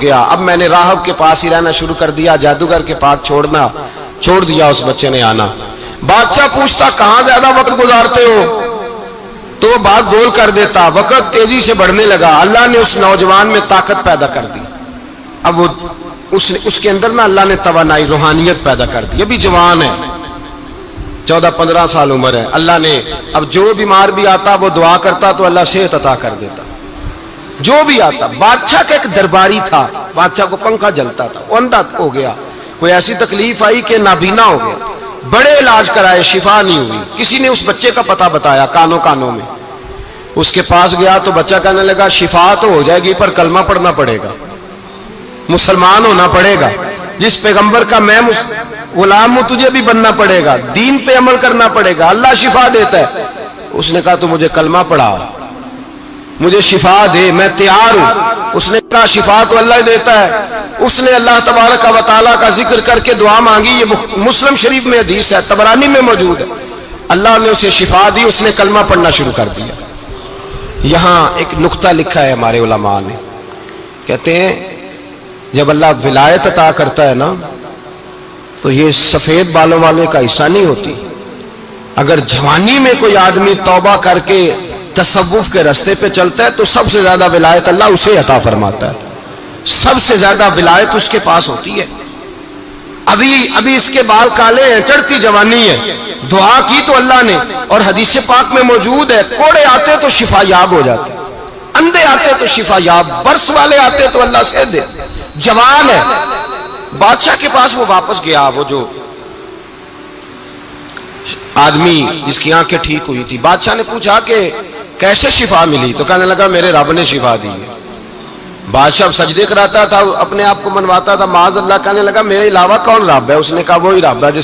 گیا، اب میں نے راہب کے پاس ہی رہنا شروع کر دیا، جادوگر کے پاس چھوڑ دیا اس بچے نے آنا۔ بادشاہ پوچھتا کہاں زیادہ وقت گزارتے ہو، تو وہ بات گول کر دیتا، وقت تیزی سے بڑھنے لگا، اللہ نے اس نوجوان میں طاقت پیدا کر دی، اب وہ اس کے اندر نا اللہ نے توانائی روحانیت پیدا کر دی، ابھی جوان ہے، 14-15 سال عمر ہے، اللہ نے اب جو بیمار بھی آتا وہ دعا کرتا تو اللہ صحت عطا کر دیتا، جو بھی آتا۔ بادشاہ کا ایک درباری تھا، بادشاہ کو پنکھا جلتا تھا، وہ اندھا ہو گیا، کوئی ایسی تکلیف آئی کہ نابینا ہو گیا، بڑے علاج کرائے شفا نہیں ہوئی، کسی نے اس بچے کا پتہ بتایا کانوں میں، اس کے پاس گیا تو بچہ کہنے لگا شفا تو ہو جائے گی پر کلمہ پڑھنا پڑے گا، مسلمان ہونا پڑے گا، جس پیغمبر کا میں غلام ہوں تجھے بھی بننا پڑے گا، دین پہ عمل کرنا پڑے گا، اللہ شفا دیتا ہے۔ اس نے کہا تو مجھے کلمہ پڑھا، مجھے شفا دے، میں تیار ہوں۔ اس نے کہا شفا تو اللہ ہی دیتا ہے۔ اس نے اللہ تبارک و تعالیٰ کا ذکر کر کے دعا مانگی، یہ مسلم شریف میں حدیث ہے، طبرانی میں موجود ہے، اللہ نے اسے شفا دی، اس نے کلمہ پڑھنا شروع کر دیا۔ یہاں ایک نقطہ لکھا ہے ہمارے علماء نے، کہتے ہیں جب اللہ ولایت عطا کرتا ہے نا تو یہ سفید بالوں والے کا حصہ نہیں ہوتی، اگر جوانی میں کوئی آدمی توبہ کر کے تصوف کے راستے پہ چلتا ہے تو سب سے زیادہ ولایت اللہ اسے عطا فرماتا ہے، سب سے زیادہ ولایت اس کے پاس ہوتی ہے۔ ابھی اس کے بال کالے ہیں، چڑھتی جوانی ہے، دعا کی تو اللہ نے، اور حدیث پاک میں موجود ہے کوڑے آتے تو شفا یاب ہو جاتے، اندھے آتے تو شفا یاب، برس والے آتے تو اللہ سے دے، جوان ہے۔ بادشاہ کے پاس وہ واپس گیا، وہ جو آدمی جس کی آنکھیں ٹھیک ہوئی تھی، بادشاہ نے پوچھا کہ کیسے شفا ملی، تو کہنے لگا میرے رب نے شفا دی ہے۔ بادشاہ سجدے کراتا تھا، اپنے آپ کو منواتا تھا، معاذ اللہ، کہنے لگا میرے علاوہ کون رب ہے، اس نے کہا وہی رب ہے جس